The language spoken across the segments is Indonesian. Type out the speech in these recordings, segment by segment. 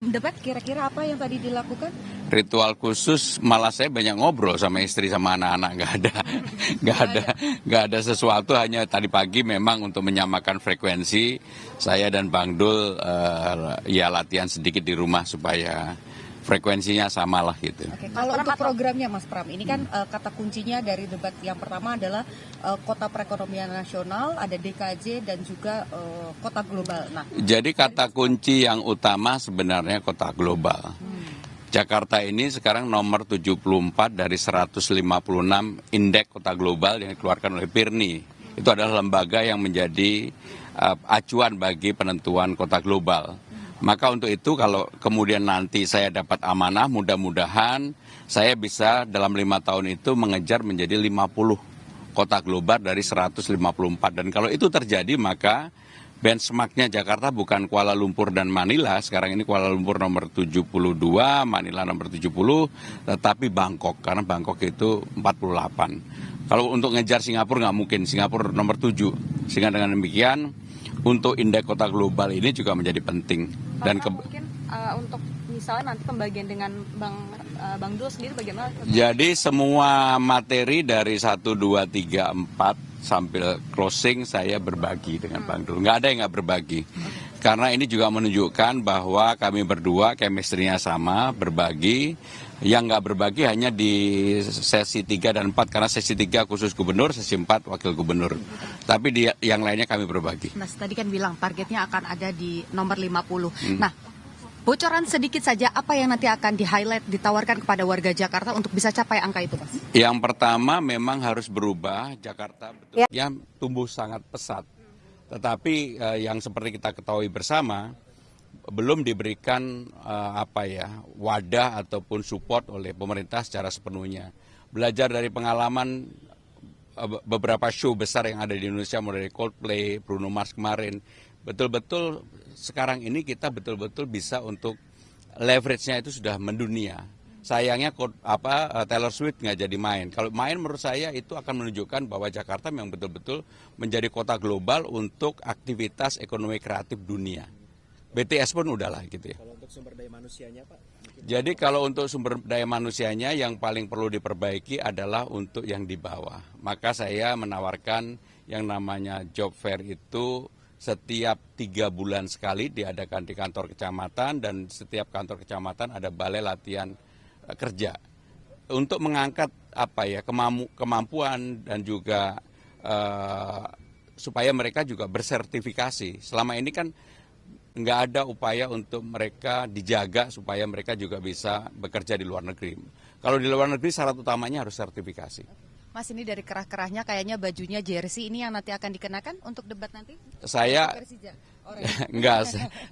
Debat kira-kira apa yang tadi dilakukan? Ritual khusus malah saya banyak ngobrol sama istri sama anak-anak, nggak ada sesuatu, hanya tadi pagi memang untuk menyamakan frekuensi saya dan Bang Dul ya latihan sedikit di rumah supaya frekuensinya sama lah gitu. Oke, kalau untuk programnya Mas Pram, ini kan kata kuncinya dari debat yang pertama adalah kota perekonomian nasional, ada DKJ dan juga kota global. Nah, jadi kata kunci yang utama sebenarnya kota global. Jakarta ini sekarang nomor 74 dari 156 indeks kota global yang dikeluarkan oleh PIRNI. Itu adalah lembaga yang menjadi acuan bagi penentuan kota global. Maka untuk itu kalau kemudian nanti saya dapat amanah, mudah-mudahan saya bisa dalam 5 tahun itu mengejar menjadi 50 kota global dari 154. Dan kalau itu terjadi maka benchmarknya Jakarta bukan Kuala Lumpur dan Manila, sekarang ini Kuala Lumpur nomor 72, Manila nomor 70, tetapi Bangkok, karena Bangkok itu 48. Kalau untuk ngejar Singapura nggak mungkin, Singapura nomor 7. Sehingga dengan demikian, untuk indeks kota global ini juga menjadi penting. Dan mungkin untuk misalnya nanti pembagian dengan Bang Dul sendiri bagaimana? Jadi semua materi dari 1, 2, 3, 4 sambil closing saya berbagi dengan Bang Dul. Nggak ada yang nggak berbagi. Karena ini juga menunjukkan bahwa kami berdua chemistry-nya sama, berbagi. Yang nggak berbagi hanya di sesi 3 dan 4, karena sesi 3 khusus gubernur, sesi 4 wakil gubernur. Tapi di yang lainnya kami berbagi. Mas tadi kan bilang targetnya akan ada di nomor 50. Nah, bocoran sedikit saja apa yang nanti akan di-highlight, ditawarkan kepada warga Jakarta untuk bisa capai angka itu, Mas? Yang pertama memang harus berubah, Jakarta betulnya tumbuh sangat pesat. Tetapi yang seperti kita ketahui bersama, belum diberikan wadah ataupun support oleh pemerintah secara sepenuhnya. Belajar dari pengalaman beberapa show besar yang ada di Indonesia, mulai dari Coldplay, Bruno Mars kemarin, betul-betul sekarang ini kita betul-betul bisa untuk leverage-nya itu sudah mendunia. Sayangnya Taylor Swift nggak jadi main. Kalau main menurut saya itu akan menunjukkan bahwa Jakarta memang betul-betul menjadi kota global untuk aktivitas ekonomi kreatif dunia. BTS pun udahlah gitu ya. Kalau untuk sumber daya manusianya Pak? Jadi kalau untuk sumber daya manusianya yang paling perlu diperbaiki adalah untuk yang di bawah. Maka saya menawarkan yang namanya job fair itu setiap 3 bulan sekali diadakan di kantor kecamatan, dan setiap kantor kecamatan ada balai latihan kerja. Untuk mengangkat kemampuan dan juga supaya mereka juga bersertifikasi. Selama ini kan nggak ada upaya untuk mereka dijaga supaya mereka juga bisa bekerja di luar negeri. Kalau di luar negeri syarat utamanya harus sertifikasi. Mas, ini dari kerah-kerahnya kayaknya bajunya jersey ini yang nanti akan dikenakan untuk debat nanti? Saya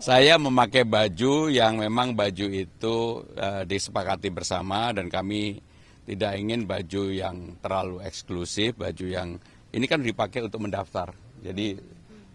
saya memakai baju yang memang baju itu disepakati bersama, dan kami tidak ingin baju yang terlalu eksklusif, baju yang ini kan dipakai untuk mendaftar. Jadi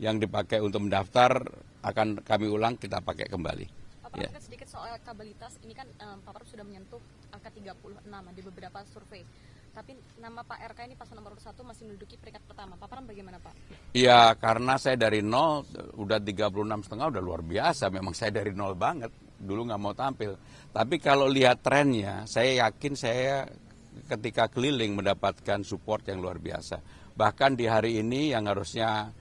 yang dipakai untuk mendaftar akan kami ulang, kita pakai kembali. Pak, ya. Sedikit soal elektabilitas, ini kan Pak Pram sudah menyentuh angka 36 di beberapa survei. Tapi nama Pak RK ini paslon nomor 1 masih menduduki peringkat pertama. Pak Pram bagaimana Pak? Ya karena saya dari nol, udah 36,5 udah luar biasa. Memang saya dari nol banget, dulu nggak mau tampil. Tapi kalau lihat trennya, saya yakin saya ketika keliling mendapatkan support yang luar biasa. Bahkan di hari ini yang harusnya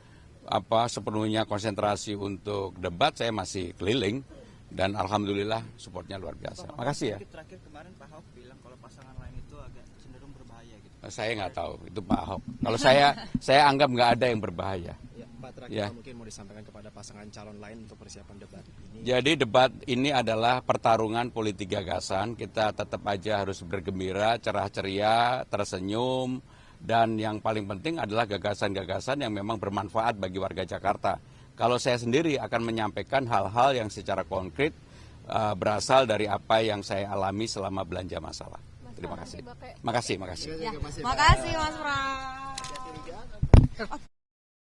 sepenuhnya konsentrasi untuk debat, saya masih keliling, dan alhamdulillah supportnya luar biasa. Makasih ya. Terakhir kemarin Pak Ahok bilang kalau pasangan lain itu agak cenderung berbahaya gitu. Saya nggak tahu, itu Pak Ahok. Kalau saya anggap nggak ada yang berbahaya. Ya, Pak, terakhir mungkin mau disampaikan kepada pasangan calon lain untuk persiapan debat ini. Jadi debat ini adalah pertarungan politik gagasan. Kita tetap aja harus bergembira, cerah ceria, tersenyum. Dan yang paling penting adalah gagasan-gagasan yang memang bermanfaat bagi warga Jakarta. Kalau saya sendiri akan menyampaikan hal-hal yang secara konkret berasal dari apa yang saya alami selama belanja masalah. Terima kasih. Makasih. Makasih Mas Pram.